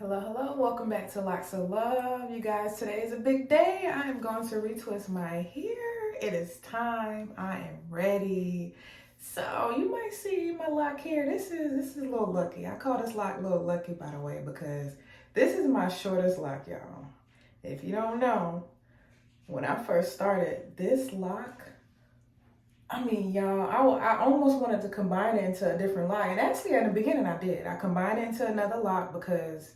Hello, hello, welcome back to Locs of Love. You guys, today is a big day. I am going to retwist my hair. It is time. I am ready. So you might see my lock here. This is a little lucky. I call this lock little lucky, by the way, because this is my shortest lock, y'all. If you don't know, when I first started this lock, y'all, I almost wanted to combine it into a different lock. And actually, at the beginning, I did. I combined it into another lock because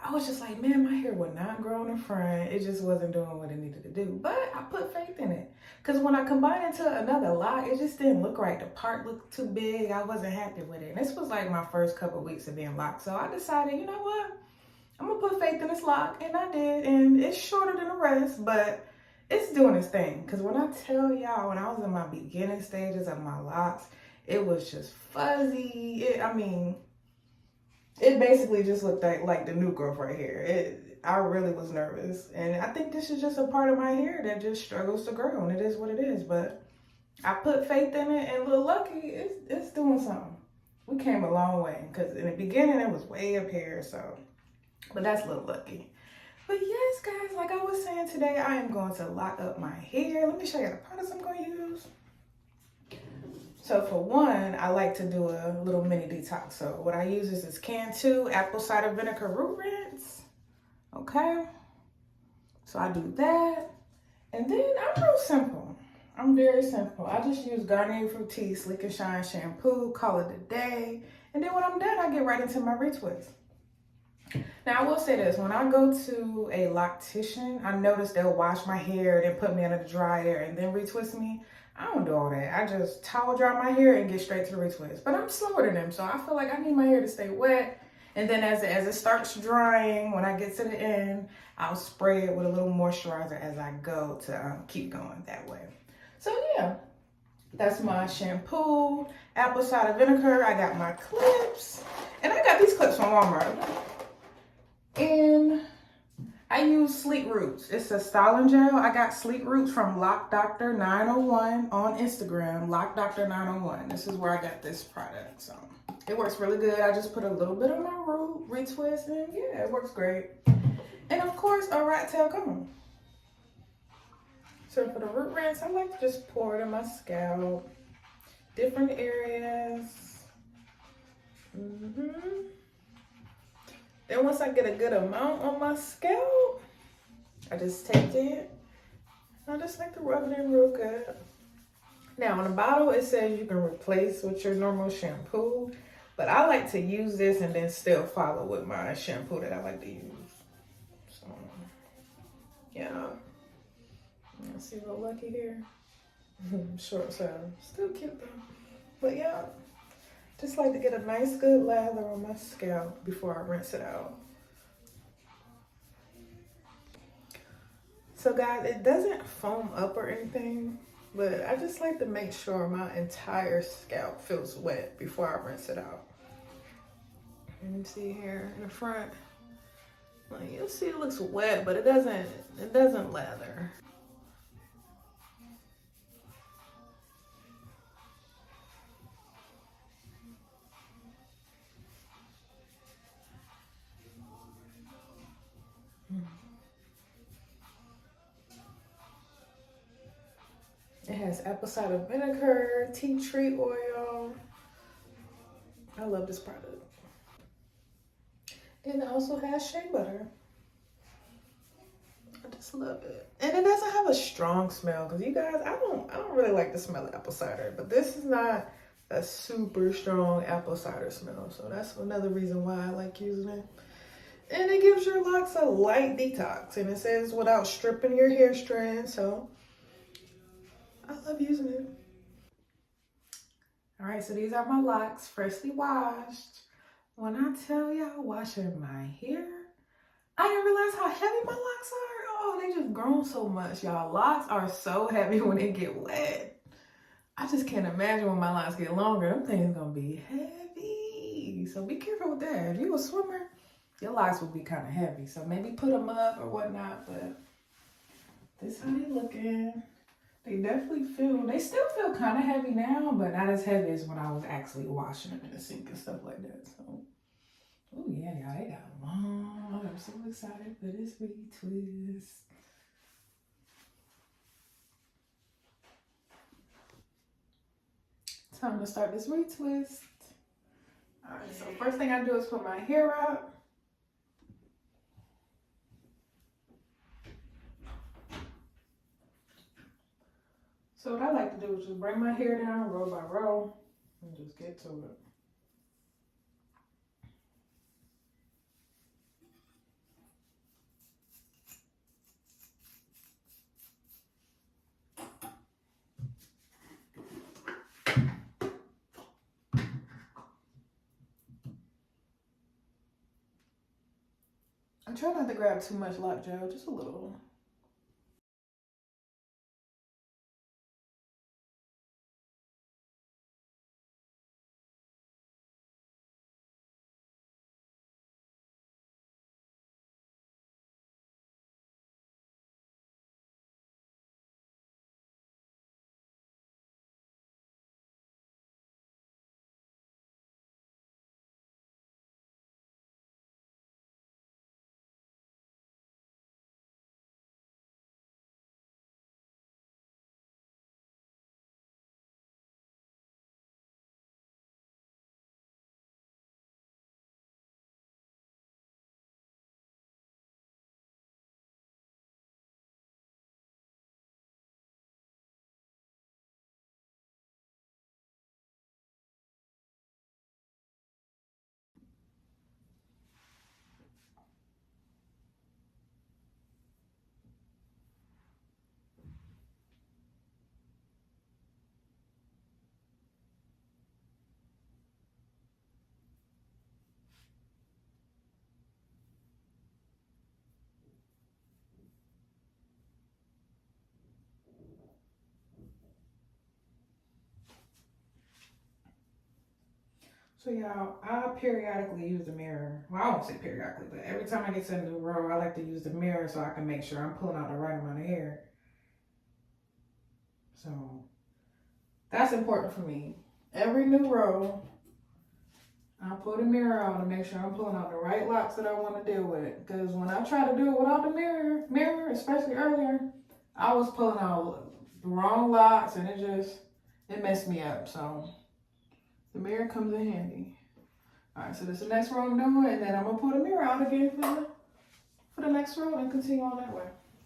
I was just like, man, my hair would not grow in the front. It just wasn't doing what it needed to do. But I put faith in it. Because when I combined it to another lock, it just didn't look right. The part looked too big. I wasn't happy with it. And this was like my first couple of weeks of being locked. So I decided, you know what? I'm going to put faith in this lock. And I did. And it's shorter than the rest, but it's doing its thing. Because when I tell y'all, when I was in my beginning stages of my locks, it was just fuzzy. It basically just looked like the new growth right here. I really was nervous. And I think this is just a part of my hair that just struggles to grow. And it is what it is. But I put faith in it, and Little Lucky, it's doing something. We came a long way. Because in the beginning, it was way up here. But that's Little Lucky. But yes, guys, like I was saying today, I am going to lock up my hair. Let me show you the products I'm going to use. So for one, I like to do a little mini detox. So what I use is this can 2 apple cider vinegar root rinse. Okay. So I do that. And then I'm real simple. I'm very simple. I just use Garnier Fructis Sleek and Shine shampoo, call it a day. And then when I'm done, I get right into my retwist. Now I will say this, when I go to a loctician, I notice they'll wash my hair, then put me under the dryer and then retwist me. I don't do all that. I just towel dry my hair and get straight to the retwist. But I'm slower than them, so I feel like I need my hair to stay wet. And then as it starts drying, when I get to the end, I'll spray it with a little moisturizer as I go to keep going that way. So yeah, that's my shampoo, apple cider vinegar. I got my clips, and I got these clips from Walmart. And I use Sleek Roots. It's a styling gel. I got Sleek Roots from Loc Doctor 901 on Instagram. Loc Doctor 901. This is where I got this product. So it works really good. I just put a little bit on my root, retwist, and yeah, it works great. And of course, a rat tail comb. So for the root rinse, I like to just pour it in my scalp, different areas. Then once I get a good amount on my scalp, I just take it. I just like to rub it in real good. Now on the bottle, it says you can replace with your normal shampoo, but I like to use this and then still follow with my shampoo that I like to use. So, yeah. See Little Lucky here? Short so still cute though. But yeah. Just like to get a nice good lather on my scalp before I rinse it out. So guys, it doesn't foam up or anything, but I just like to make sure my entire scalp feels wet before I rinse it out. You can see here in the front, like you'll see it looks wet, but it doesn't lather. It has apple cider vinegar, tea tree oil. I love this product. And it also has shea butter. I just love it. And it doesn't have a strong smell because you guys, I don't really like the smell of apple cider, but this is not a super strong apple cider smell. So that's another reason why I like using it. And it gives your locks a light detox, and it says without stripping your hair strands. So I love using it. All right, so these are my locks, freshly washed. When I tell y'all washing my hair, I didn't realize how heavy my locks are. Oh, they just grown so much, y'all. Locks are so heavy when they get wet. I just can't imagine when my locks get longer. Them things gonna be heavy. So be careful with that. If you a swimmer, your locks will be kind of heavy. So maybe put them up or whatnot, but this is how they looking. They definitely they still feel kind of heavy now, but not as heavy as when I was actually washing them in the sink and stuff like that. So, oh yeah, y'all, they got long I'm so excited for this retwist. Time to start this retwist. Alright, so first thing I do is put my hair up. So what I like to do is just bring my hair down row by row and just get to it. I try not to grab too much lock gel, just a little. So y'all, I periodically use the mirror. Well, I won't say periodically, but every time I get to a new row, I like to use the mirror so I can make sure I'm pulling out the right amount of hair. So that's important for me. Every new row, I'll put a mirror on to make sure I'm pulling out the right locks that I want to deal with. Because when I try to do it without the mirror, especially earlier, I was pulling out the wrong locks and it messed me up. So the mirror comes in handy. All right, so this is the next row I'm doing, and then I'm gonna pull the mirror out again for the next row and continue on that way.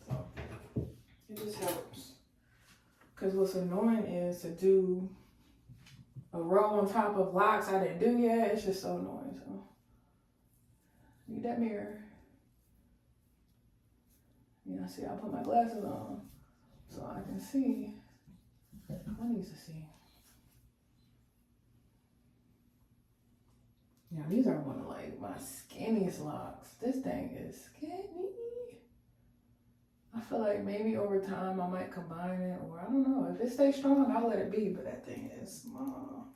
So it just helps. Cause what's annoying is to do a row on top of locks I didn't do yet. It's just so annoying. So need that mirror. Yeah, see, I put my glasses on so I can see. I need to see. Yeah, these are one of like my skinniest locks. This thing is skinny. I feel like maybe over time I might combine it, or I don't know. If it stays strong, I'll let it be, but that thing is small.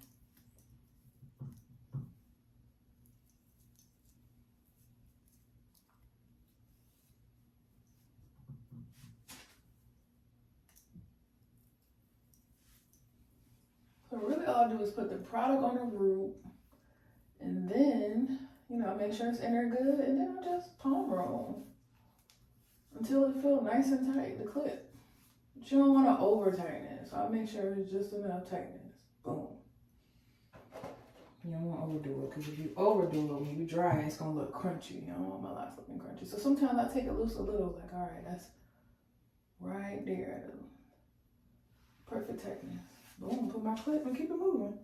So really all I do is put the product on the root, and then, make sure it's in there good, and then I just palm roll until it feels nice and tight, the clip. But you don't want to over tighten it, so I make sure it's just enough tightness. Boom. You don't want to overdo it, because if you overdo it, when you dry, it's going to look crunchy. You don't want my locks looking crunchy. So sometimes I take it loose a little, like, all right, that's right there. Perfect tightness. Boom, put my clip and keep it moving.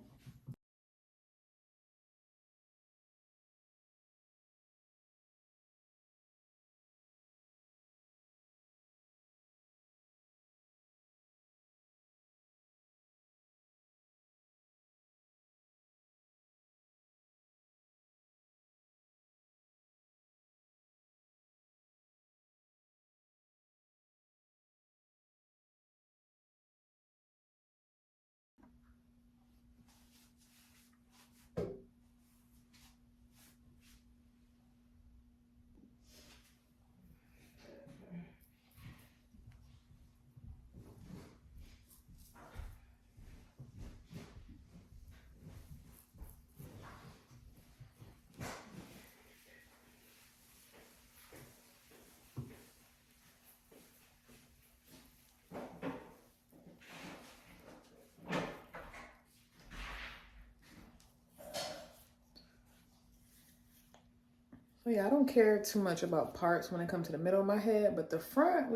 Yeah, I don't care too much about parts when it comes to the middle of my head, but the front,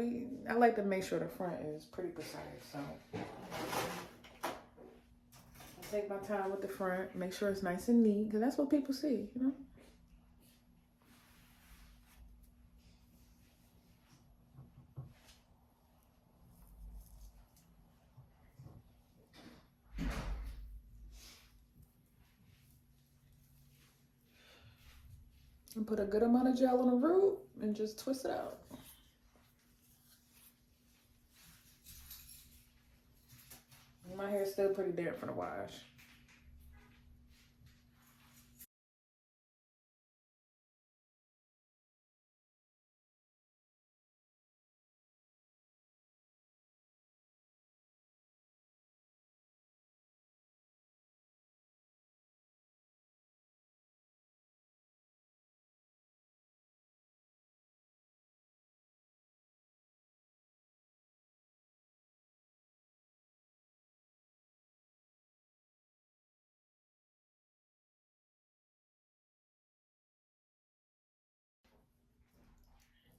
I like to make sure the front is pretty precise. So I take my time with the front, make sure it's nice and neat, because that's what people see, you know? And put a good amount of gel on the root and just twist it out. My hair's still pretty damp from the wash.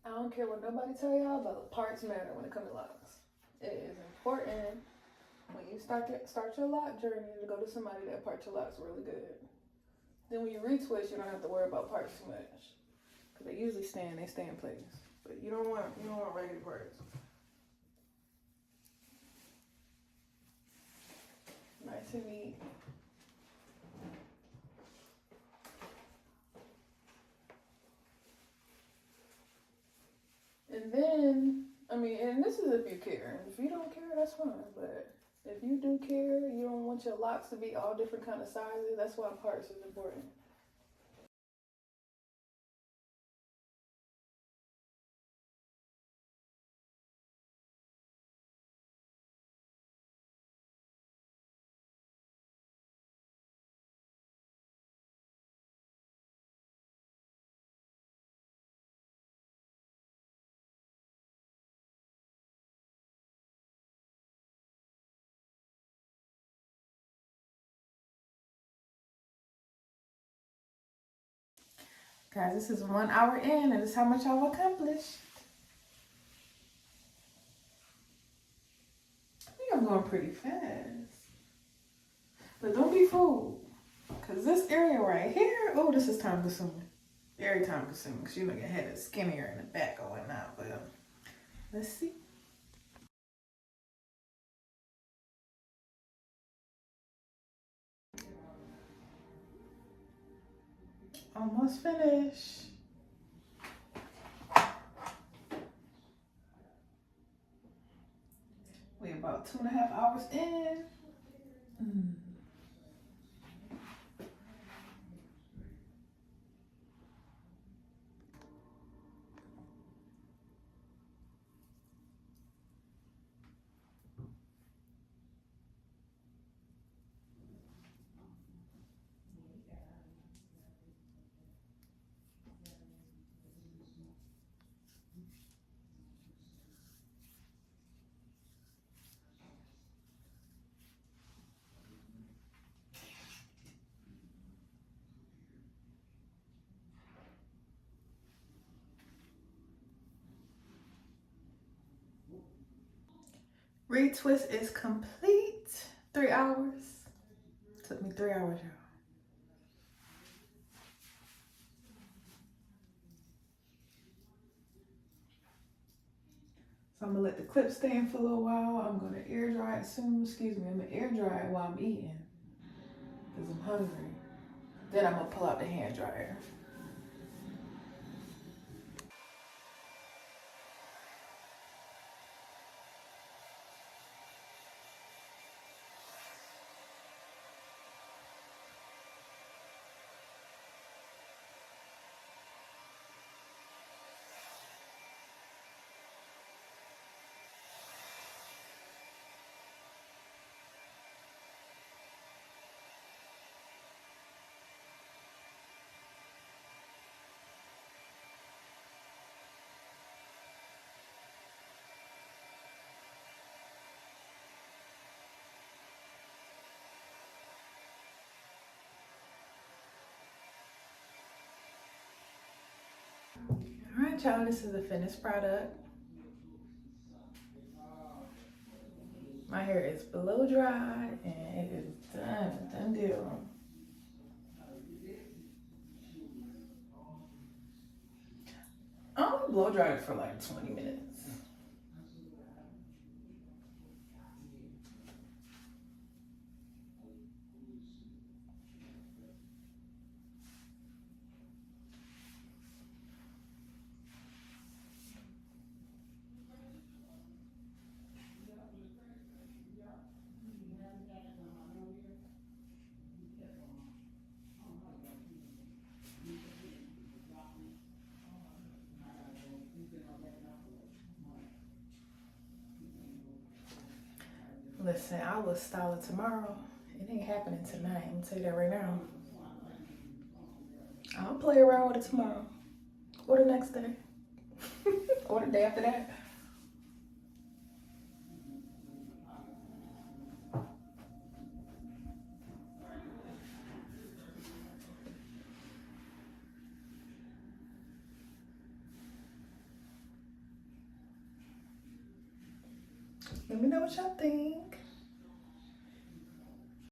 I don't care what nobody tell y'all, but parts matter when it comes to locks. It is important when you start your lock journey to go to somebody that part your locks really good. Then when you retwist, you don't have to worry about parts too much, because they usually stay in place. But you don't want regular parts. Nice and neat. And then, and this is if you care. If you don't care, that's fine. But if you do care, you don't want your locks to be all different kind of sizes. That's why parts is important. Guys, this is 1 hour in, and this is how much I've accomplished. I think I'm going pretty fast. But don't be fooled. Because this area right here, oh, this is time consuming. Very time consuming. Because your head is skinnier in the back or whatnot. But let's see. Almost finished. We're about 2.5 hours in. Retwist is complete. 3 hours. Took me 3 hours, y'all. So I'm gonna let the clip stand for a little while. I'm gonna air dry it soon. Excuse me, I'm gonna air dry it while I'm eating, because I'm hungry. Then I'm gonna pull out the hand dryer. All right, y'all, this is a finished product. My hair is blow dried and it is done deal. I'm gonna blow dry it for like 20 minutes. Listen, I will style it tomorrow. It ain't happening tonight. I'm gonna tell you that right now. I'll play around with it tomorrow. Or the next day. Or the day after that. Let me know what y'all think.